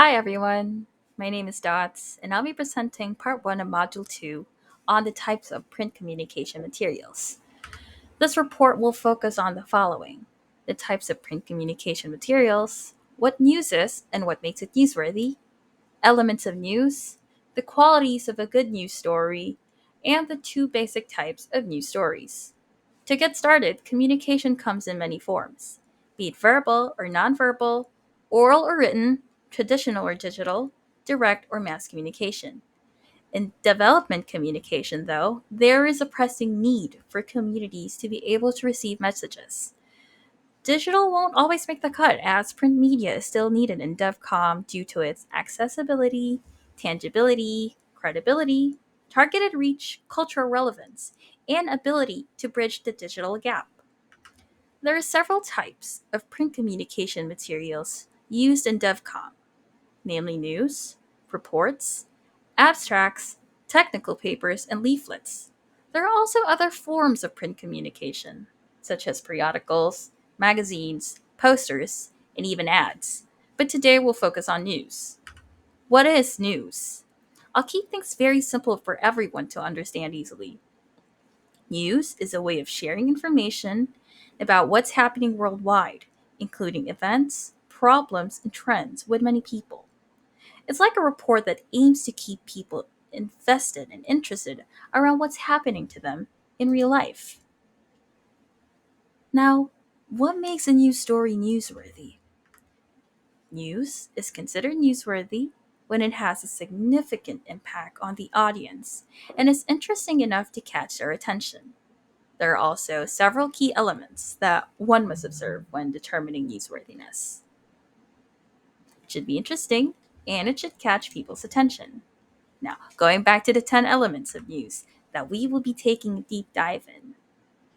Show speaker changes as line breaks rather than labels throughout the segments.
Hi everyone, my name is Dots, and I'll be presenting part 1 of Module 2 on the types of print communication materials. This report will focus on the following: the types of print communication materials, what news is and what makes it newsworthy, elements of news, the qualities of a good news story, and the two basic types of news stories. To get started, communication comes in many forms, be it verbal or nonverbal, oral or written, traditional or digital, direct or mass communication. In development communication, though, there is a pressing need for communities to be able to receive messages. Digital won't always make the cut, as print media is still needed in DevCom due to its accessibility, tangibility, credibility, targeted reach, cultural relevance, and ability to bridge the digital gap. There are several types of print communication materials used in DevCom, namely news, reports, abstracts, technical papers, and leaflets. There are also other forms of print communication, such as periodicals, magazines, posters, and even ads. But today we'll focus on news. What is news? I'll keep things very simple for everyone to understand easily. News is a way of sharing information about what's happening worldwide, including events, problems, and trends with many people. It's like a report that aims to keep people invested and interested around what's happening to them in real life. Now, what makes a news story newsworthy? News is considered newsworthy when it has a significant impact on the audience and is interesting enough to catch their attention. There are also several key elements that one must observe when determining newsworthiness. It should be interesting and it should catch people's attention. Now, going back to the 10 elements of news that we will be taking a deep dive in,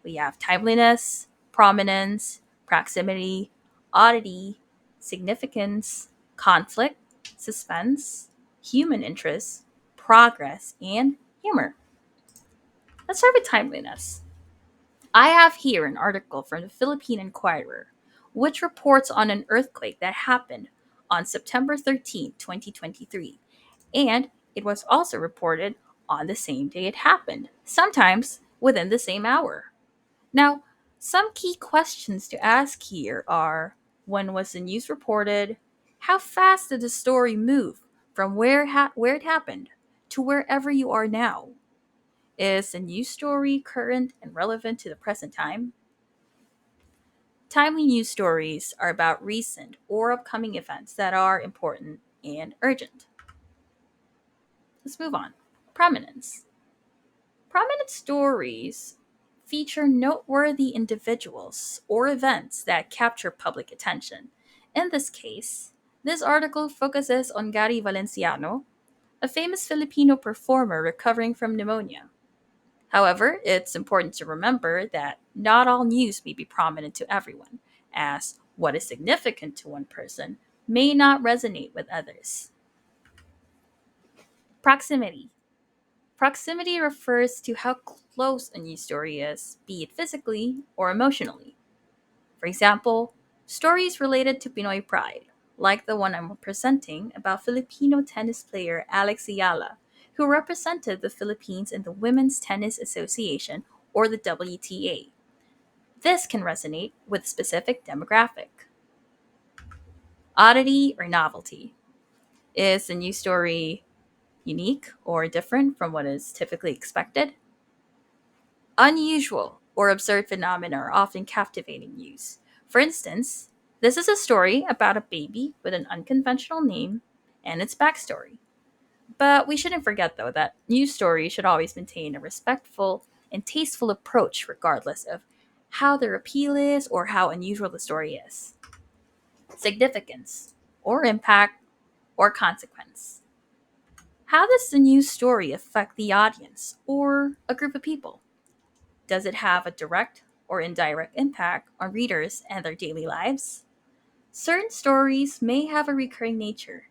we have timeliness, prominence, proximity, oddity, significance, conflict, suspense, human interest, progress, and humor. Let's start with timeliness. I have here an article from the Philippine Inquirer, which reports on an earthquake that happened on September 13th, 2023, and it was also reported on the same day it happened, sometimes within the same hour. Now, some key questions to ask here are: when was the news reported? How fast did the story move from where it happened to wherever you are now? Is the news story current and relevant to the present time? Timely news stories are about recent or upcoming events that are important and urgent. Let's move on. Prominence. Prominent stories feature noteworthy individuals or events that capture public attention. In this case, this article focuses on Gary Valenciano, a famous Filipino performer recovering from pneumonia. However, it's important to remember that not all news may be prominent to everyone, as what is significant to one person may not resonate with others. Proximity. Proximity refers to how close a news story is, be it physically or emotionally. For example, stories related to Pinoy pride, like the one I'm presenting about Filipino tennis player Alex Ayala, who represented the Philippines in the Women's Tennis Association, or the WTA. This can resonate with a specific demographic. Oddity or novelty. Is the news story unique or different from what is typically expected? Unusual or absurd phenomena are often captivating news. For instance, this is a story about a baby with an unconventional name and its backstory. But we shouldn't forget, though, that news stories should always maintain a respectful and tasteful approach, regardless of how their appeal is or how unusual the story is. Significance, or impact, or consequence. How does the news story affect the audience or a group of people? Does it have a direct or indirect impact on readers and their daily lives? Certain stories may have a recurring nature,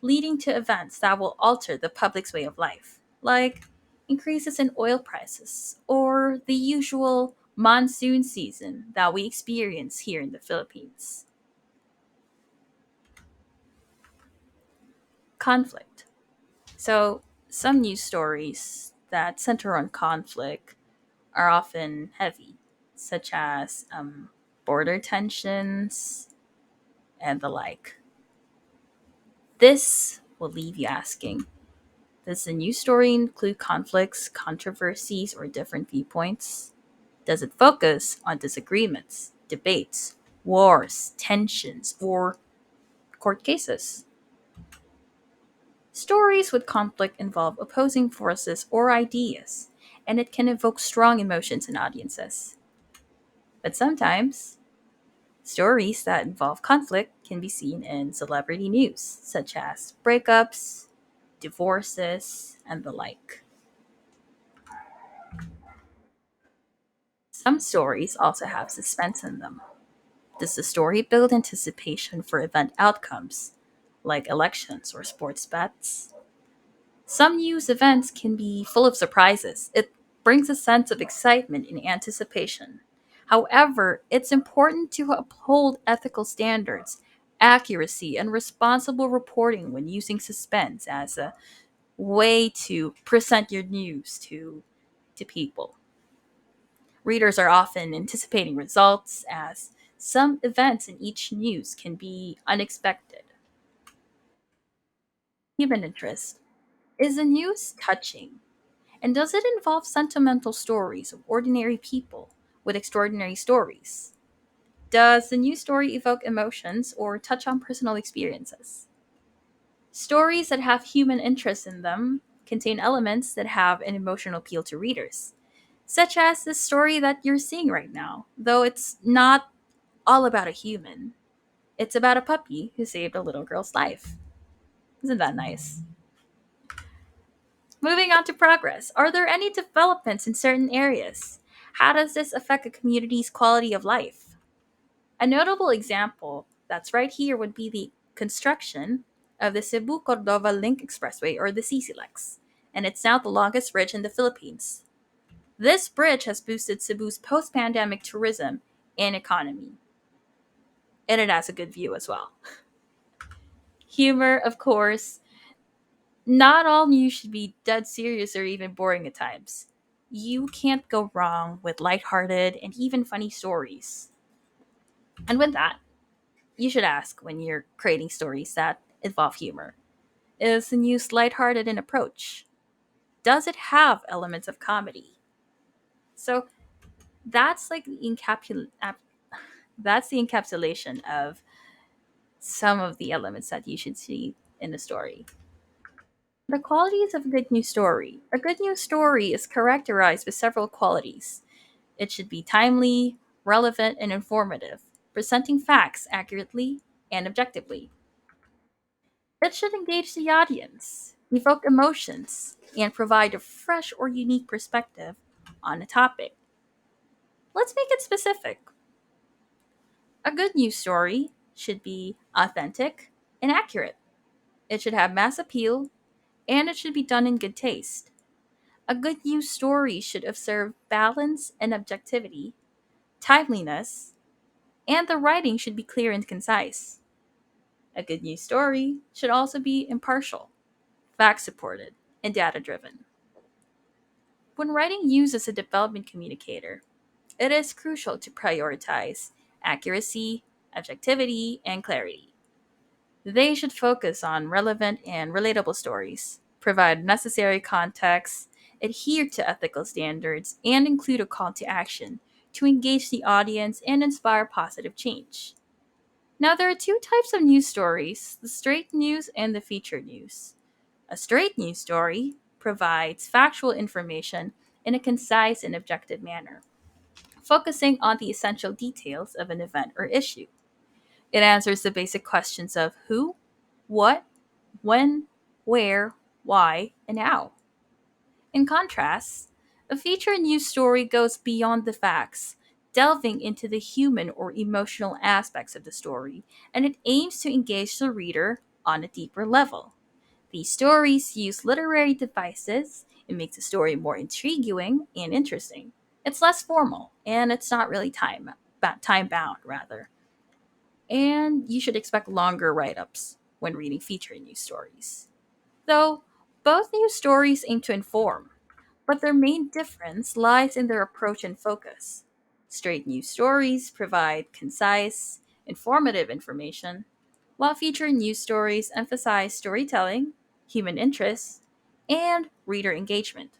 leading to events that will alter the public's way of life, like increases in oil prices or the usual monsoon season that we experience here in the Philippines. Conflict. So, some news stories that center on conflict are often heavy, such as border tensions and the like. This will leave you asking, does the news story include conflicts, controversies, or different viewpoints? Does it focus on disagreements, debates, wars, tensions, or court cases? Stories with conflict involve opposing forces or ideas, and it can evoke strong emotions in audiences. But sometimes, stories that involve conflict can be seen in celebrity news, such as breakups, divorces, and the like. Some stories also have suspense in them. Does the story build anticipation for event outcomes, like elections or sports bets? Some news events can be full of surprises. It brings a sense of excitement and anticipation. However, it's important to uphold ethical standards, accuracy, and responsible reporting when using suspense as a way to present your news to people. Readers are often anticipating results, as some events in each news can be unexpected. Human interest. Is the news touching? And does it involve sentimental stories of ordinary people with extraordinary stories? Does the news story evoke emotions or touch on personal experiences? Stories that have human interest in them contain elements that have an emotional appeal to readers, such as the story that you're seeing right now, though it's not all about a human. It's about a puppy who saved a little girl's life. Isn't that nice? Moving on to progress. Are there any developments in certain areas? How does this affect a community's quality of life? A notable example that's right here would be the construction of the Cebu Cordova Link Expressway, or the CCLEX, and it's now the longest bridge in the Philippines. This bridge has boosted Cebu's post pandemic tourism and economy, and it has a good view as well. Humor, of course. Not all news should be dead serious or even boring at times. You can't go wrong with lighthearted and even funny stories. And with that, you should ask when you're creating stories that involve humor. Is the news lighthearted in approach? Does it have elements of comedy? So that's like that's the encapsulation of some of the elements that you should see in the story. The qualities of a good news story. A good news story is characterized by several qualities. It should be timely, relevant, and informative, presenting facts accurately and objectively. It should engage the audience, evoke emotions, and provide a fresh or unique perspective on a topic. Let's make it specific. A good news story should be authentic and accurate. It should have mass appeal, and it should be done in good taste. A good news story should observe balance and objectivity, timeliness, and the writing should be clear and concise. A good news story should also be impartial, fact supported, and data driven. When writing news as a development communicator, it is crucial to prioritize accuracy, objectivity, and clarity. They should focus on relevant and relatable stories, provide necessary context, adhere to ethical standards, and include a call to action to engage the audience and inspire positive change. Now, there are two types of news stories: the straight news and the featured news. A straight news story provides factual information in a concise and objective manner, focusing on the essential details of an event or issue. It answers the basic questions of who, what, when, where, why, and how. In contrast, a feature news story goes beyond the facts, delving into the human or emotional aspects of the story, and it aims to engage the reader on a deeper level. These stories use literary devices. It makes the story more intriguing and interesting. It's less formal, and it's not really time bound rather. And you should expect longer write ups. when reading featured news stories. Though both news stories aim to inform, but their main difference lies in their approach and focus. Straight news stories provide concise, informative information, while featured news stories emphasize storytelling, human interest, and reader engagement.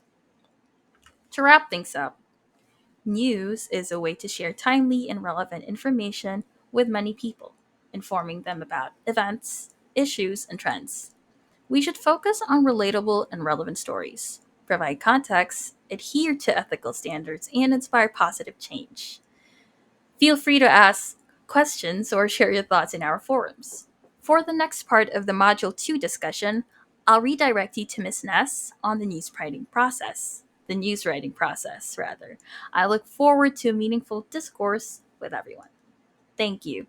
To wrap things up, news is a way to share timely and relevant information with many people, informing them about events, issues, and trends. We should focus on relatable and relevant stories, provide context, adhere to ethical standards, and inspire positive change. Feel free to ask questions or share your thoughts in our forums. For the next part of the Module 2 discussion, I'll redirect you to Ms. Ness on the news writing process, rather. I look forward to a meaningful discourse with everyone. Thank you.